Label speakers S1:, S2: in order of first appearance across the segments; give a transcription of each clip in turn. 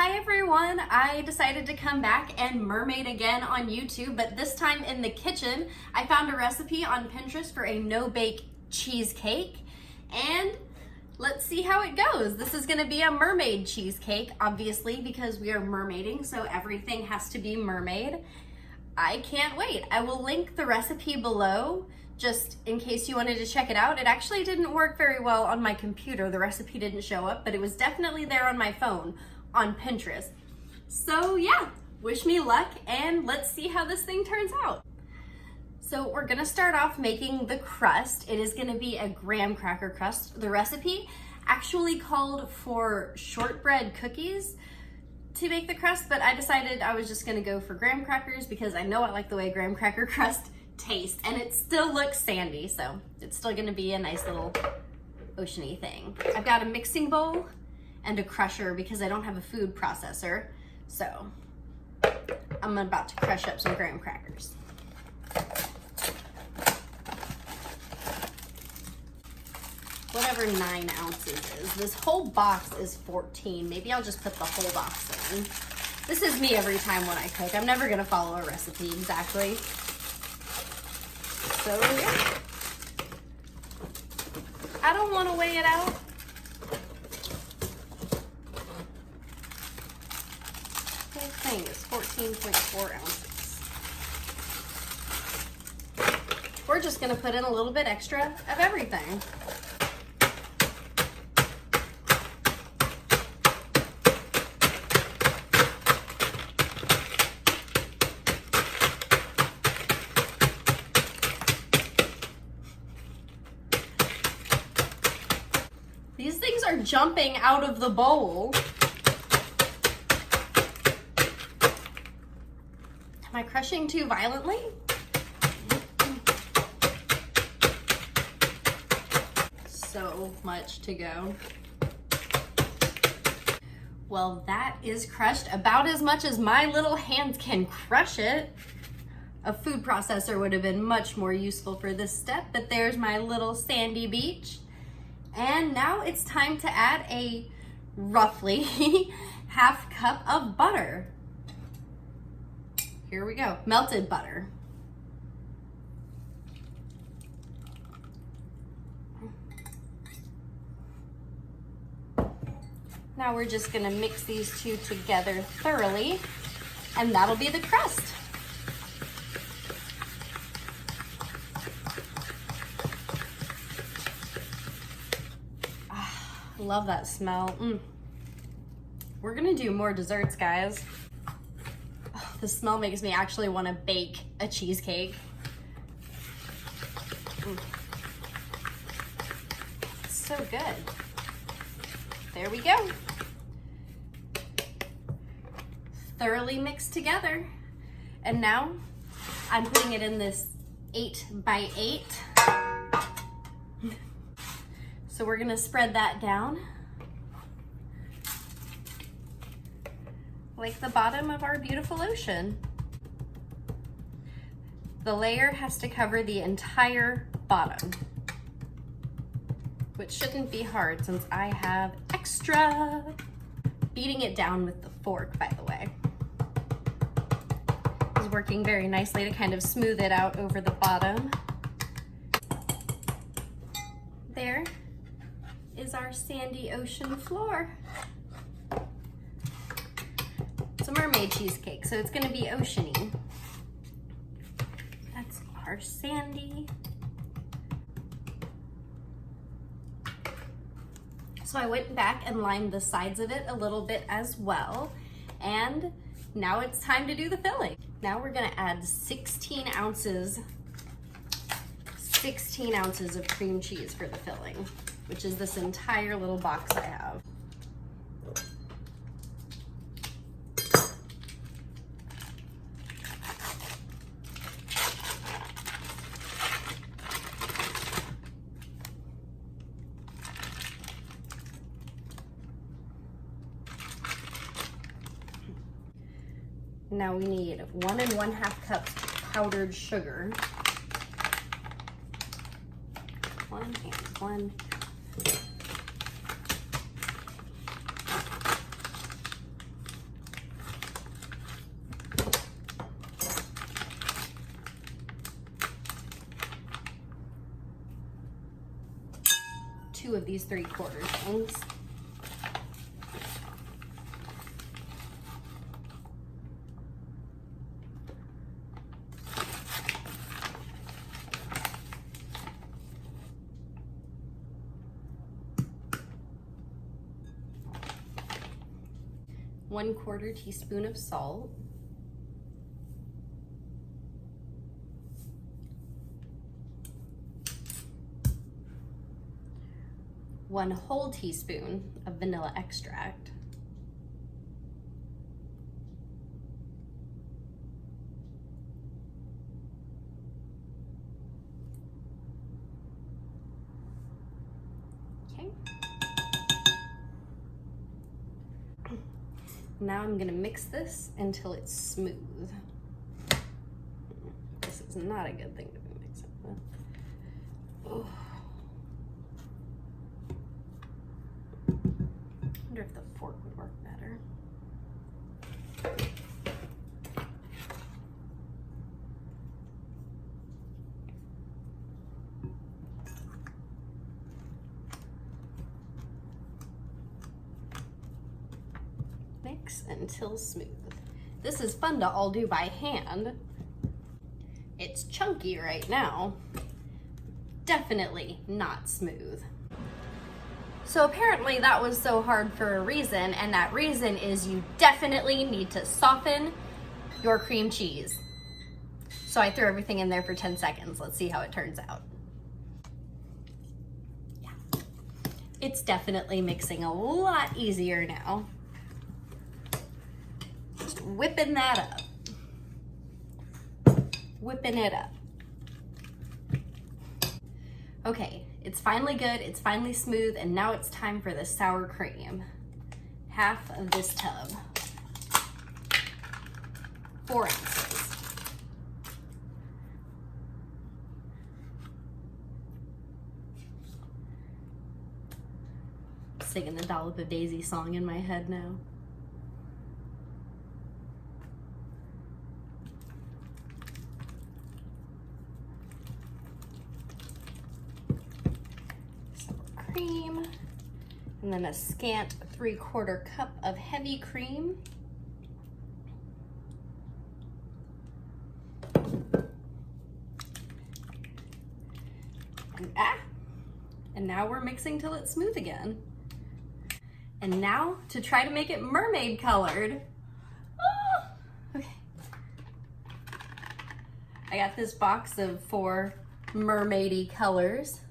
S1: Hi everyone! I decided to come back and mermaid again on YouTube, but this time in the kitchen. I found a recipe on Pinterest for a no-bake cheesecake, and let's see how it goes. This is gonna be a mermaid cheesecake, obviously, because we are mermaiding, so everything has to be mermaid. I can't wait. I will link the recipe below, just in case you wanted to check it out. It actually didn't work very well on my computer. The recipe didn't show up, but it was definitely there on my phone on Pinterest. So yeah, wish me luck and let's see how this thing turns out. So we're gonna start off making the crust. It is gonna be a graham cracker crust. The recipe actually called for shortbread cookies to make the crust, but I decided I was just gonna go for graham crackers because I know I like the way graham cracker crust tastes, and it still looks sandy, so it's still gonna be a nice little oceany thing. I've got a mixing bowl and a crusher because I don't have a food processor, so I'm about to crush up some graham crackers. Whatever 9 ounces is. This whole box is 14. Maybe I'll just put the whole box in. This is me every time when I cook. I'm never gonna follow a recipe exactly. So yeah. I don't want to weigh it out. The whole thing is 14.4 ounces. We're just gonna put in a little bit extra of everything. These things are jumping out of the bowl. Am I crushing too violently? So much to go. Well, that is crushed about as much as my little hands can crush it. A food processor would have been much more useful for this step, but there's my little sandy beach. And now it's time to add a roughly half cup of butter. Here we go, melted butter. Now we're just gonna mix these two together thoroughly, and that'll be the crust. Love that smell. We're gonna do more desserts, guys. Oh, the smell makes me actually want to bake a cheesecake. It's so good. There we go. Thoroughly mixed together. And now I'm putting it in this 8x8. So we're gonna spread that down like the bottom of our beautiful ocean. The layer has to cover the entire bottom, which shouldn't be hard since I have extra. Beating it down with the fork, by the way, is working very nicely to kind of smooth it out over the bottom. There is our sandy ocean floor. It's a mermaid cheesecake, so it's gonna be oceany. That's our sandy. So I went back and lined the sides of it a little bit as well. And now it's time to do the filling. Now we're gonna add 16 ounces of cream cheese for the filling, which is this entire little box I have. Now we need 1 1/2 cups powdered sugar. 1 and 1. 2 of these 3/4 things. One-quarter teaspoon of salt. One whole teaspoon of vanilla extract. Okay. Now I'm gonna mix this until it's smooth. This is not a good thing to be mixing with. Oh. I wonder if the fork would work better. Mix until smooth. This is fun to all do by hand. It's chunky right now. Definitely not smooth. So apparently that was so hard for a reason, and that reason is you definitely need to soften your cream cheese. So I threw everything in there for 10 seconds. Let's see how it turns out. Yeah. It's definitely mixing a lot easier now. Just whipping that up. Whipping it up. Okay, it's finally good, it's finally smooth, and now it's time for the sour cream. Half of this tub. 4 ounces. Singing the Dollop of Daisy song in my head now. Cream, and then a scant 3/4 cup of heavy cream. And now we're mixing till it's smooth again. And now to try to make it mermaid colored. Oh, okay. I got this box of 4 mermaidy colors.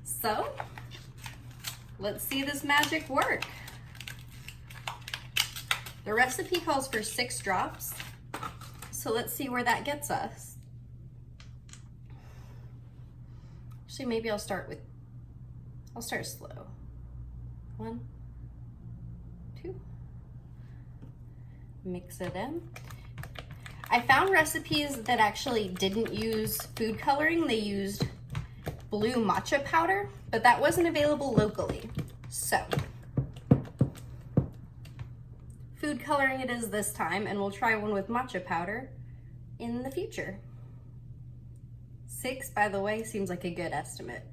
S1: So let's see this magic work. The recipe calls for 6 drops, so let's see where that gets us. Actually, maybe I'll start slow. 1, 2. Mix it in. I found recipes that actually didn't use food coloring. They used blue matcha powder, but that wasn't available locally. So, food coloring it is this time, and we'll try one with matcha powder in the future. 6, by the way, seems like a good estimate.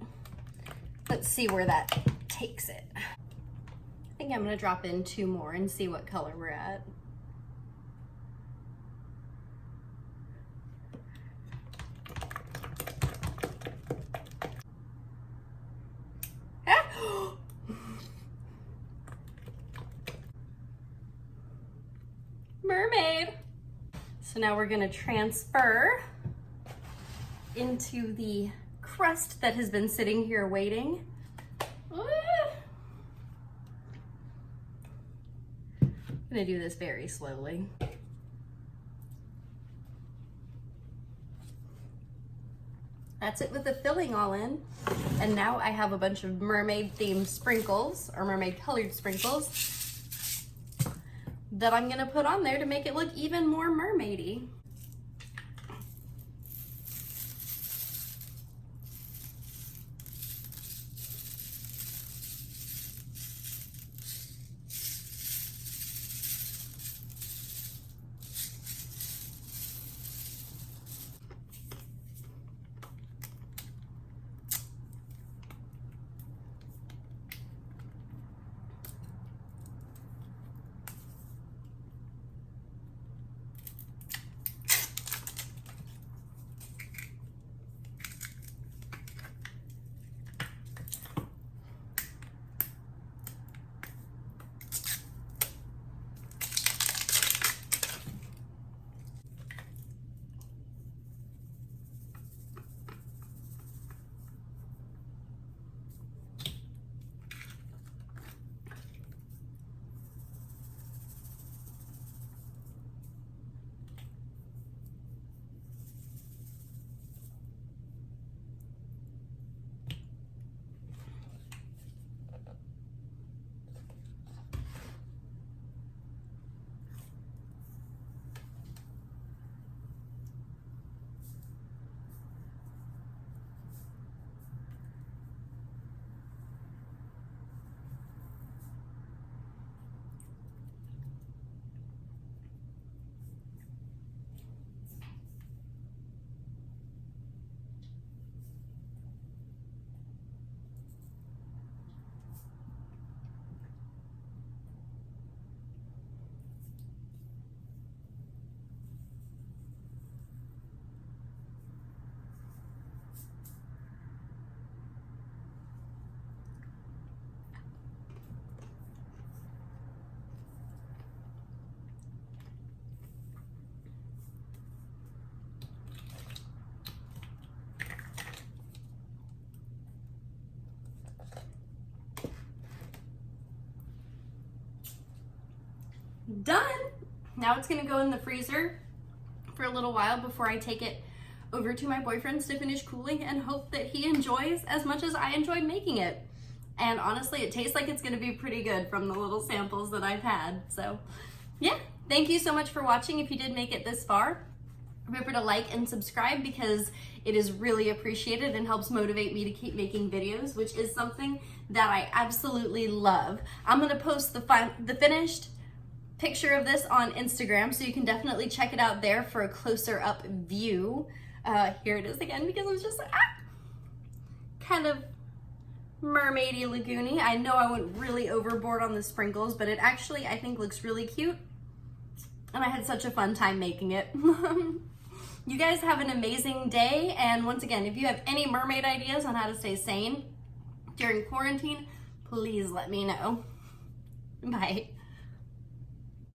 S1: Let's see where that takes it. I think I'm gonna drop in 2 more and see what color we're at. Mermaid. So now we're gonna transfer into the crust that has been sitting here waiting. I'm gonna do this very slowly. That's it with the filling all in. And now I have a bunch of mermaid themed sprinkles, or mermaid colored sprinkles, that I'm gonna put on there to make it look even more mermaidy. done. Now it's gonna go in the freezer for a little while before I take it over to my boyfriend's to finish cooling and hope that he enjoys as much as I enjoyed making it. And honestly, it tastes like it's gonna be pretty good from the little samples that I've had. So yeah, thank you so much for watching. If you did make it this far, remember to like and subscribe because it is really appreciated and helps motivate me to keep making videos, which is something that I absolutely love. I'm gonna post the finished picture of this on Instagram, so you can definitely check it out there for a closer up view. Here it is again because it was just kind of mermaidy lagoony. I know I went really overboard on the sprinkles, but it actually I think looks really cute, and I had such a fun time making it. You guys have an amazing day, and once again, if you have any mermaid ideas on how to stay sane during quarantine, please let me know. Bye.